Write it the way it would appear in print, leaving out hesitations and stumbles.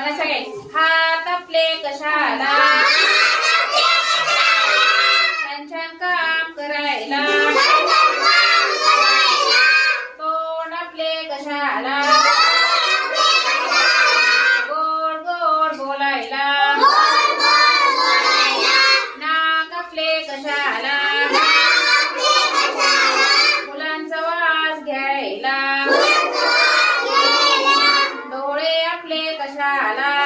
मला सगळे हात आपले कशाला छान छान काम करायला तोंड आपले कशाला गोड गोड बोलायला नाक आपले कशाला मुलांचा वास घ्यायला डोळे आपले कशाला